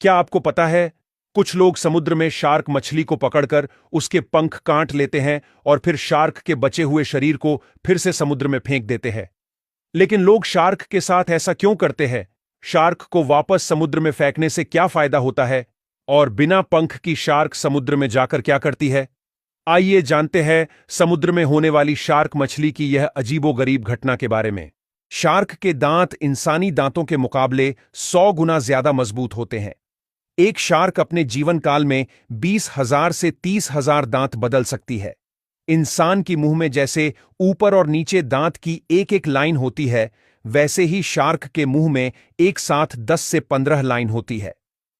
क्या आपको पता है, कुछ लोग समुद्र में शार्क मछली को पकड़कर उसके पंख काट लेते हैं और फिर शार्क के बचे हुए शरीर को फिर से समुद्र में फेंक देते हैं। लेकिन लोग शार्क के साथ ऐसा क्यों करते हैं? शार्क को वापस समुद्र में फेंकने से क्या फायदा होता है? और बिना पंख की शार्क समुद्र में जाकर क्या करती है? आइए जानते हैं समुद्र में होने वाली शार्क मछली की यह अजीबोगरीब घटना के बारे में। शार्क के दांत इंसानी दांतों के मुकाबले 100 गुना ज्यादा मजबूत होते हैं। एक शार्क अपने जीवन काल में 20,000 से 30,000 दांत बदल सकती है। इंसान की मुंह में जैसे ऊपर और नीचे दांत की एक एक लाइन होती है, वैसे ही शार्क के मुंह में एक साथ 10 से 15 लाइन होती है।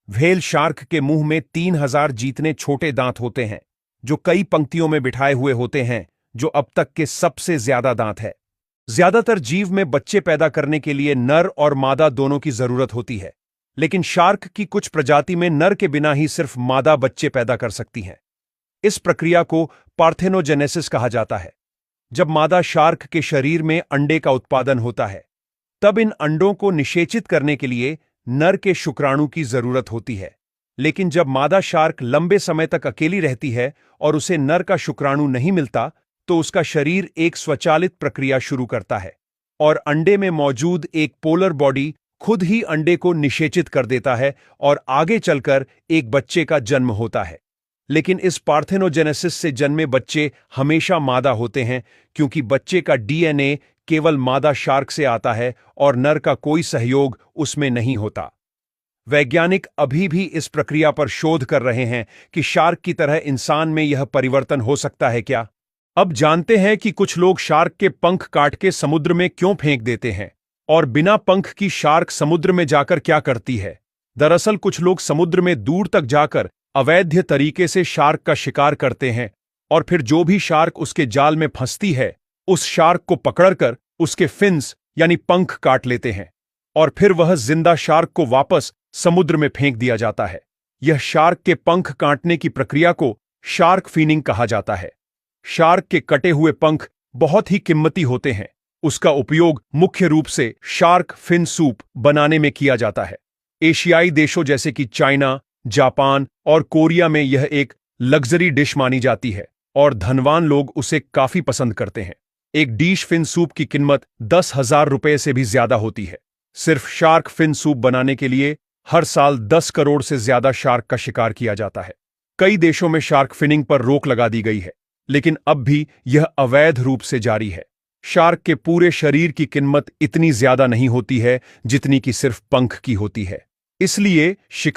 व्हेल शार्क के मुंह में 3,000 जितने छोटे दांत होते हैं, जो कई पंक्तियों में बिठाए हुए होते हैं, जो अब तक के सबसे ज्यादा दांत है। ज्यादातर जीव में बच्चे पैदा करने के लिए नर और मादा दोनों की जरूरत होती है, लेकिन शार्क की कुछ प्रजाति में नर के बिना ही सिर्फ मादा बच्चे पैदा कर सकती हैं। इस प्रक्रिया को पार्थेनोजेनेसिस कहा जाता है। जब मादा शार्क के शरीर में अंडे का उत्पादन होता है, तब इन अंडों को निषेचित करने के लिए नर के शुक्राणु की जरूरत होती है। लेकिन जब मादा शार्क लंबे समय तक अकेली रहती है और उसे नर का शुक्राणु नहीं मिलता, तो उसका शरीर एक स्वचालित प्रक्रिया शुरू करता है और अंडे में मौजूद एक पोलर बॉडी खुद ही अंडे को निषेचित कर देता है और आगे चलकर एक बच्चे का जन्म होता है। लेकिन इस पार्थेनोजेनेसिस से जन्मे बच्चे हमेशा मादा होते हैं, क्योंकि बच्चे का डीएनए केवल मादा शार्क से आता है और नर का कोई सहयोग उसमें नहीं होता। वैज्ञानिक अभी भी इस प्रक्रिया पर शोध कर रहे हैं कि शार्क की तरह इंसान में यह परिवर्तन हो सकता है क्या। अब जानते हैं कि कुछ लोग शार्क के पंख काट के समुद्र में क्यों फेंक देते हैं और बिना पंख की शार्क समुद्र में जाकर क्या करती है। दरअसल कुछ लोग समुद्र में दूर तक जाकर अवैध तरीके से शार्क का शिकार करते हैं और फिर जो भी शार्क उसके जाल में फंसती है, उस शार्क को पकड़कर उसके फिन्स यानी पंख काट लेते हैं और फिर वह जिंदा शार्क को वापस समुद्र में फेंक दिया जाता है। यह शार्क के पंख काटने की प्रक्रिया को शार्क फिनिंग कहा जाता है। शार्क के कटे हुए पंख बहुत ही कीमती होते हैं। उसका उपयोग मुख्य रूप से शार्क फिन सूप बनाने में किया जाता है। एशियाई देशों जैसे कि चाइना, जापान और कोरिया में यह एक लग्जरी डिश मानी जाती है और धनवान लोग उसे काफी पसंद करते हैं। एक डिश फिन सूप की कीमत 10,000 रुपए से भी ज्यादा होती है। सिर्फ शार्क फिन सूप बनाने के लिए हर साल 10 करोड़ से ज्यादा शार्क का शिकार किया जाता है। कई देशों में शार्क फिनिंग पर रोक लगा दी गई है, लेकिन अब भी यह अवैध रूप से जारी है। शार्क के पूरे शरीर की कीमत इतनी ज्यादा नहीं होती है जितनी कि सिर्फ पंख की होती है। इसलिए शिकार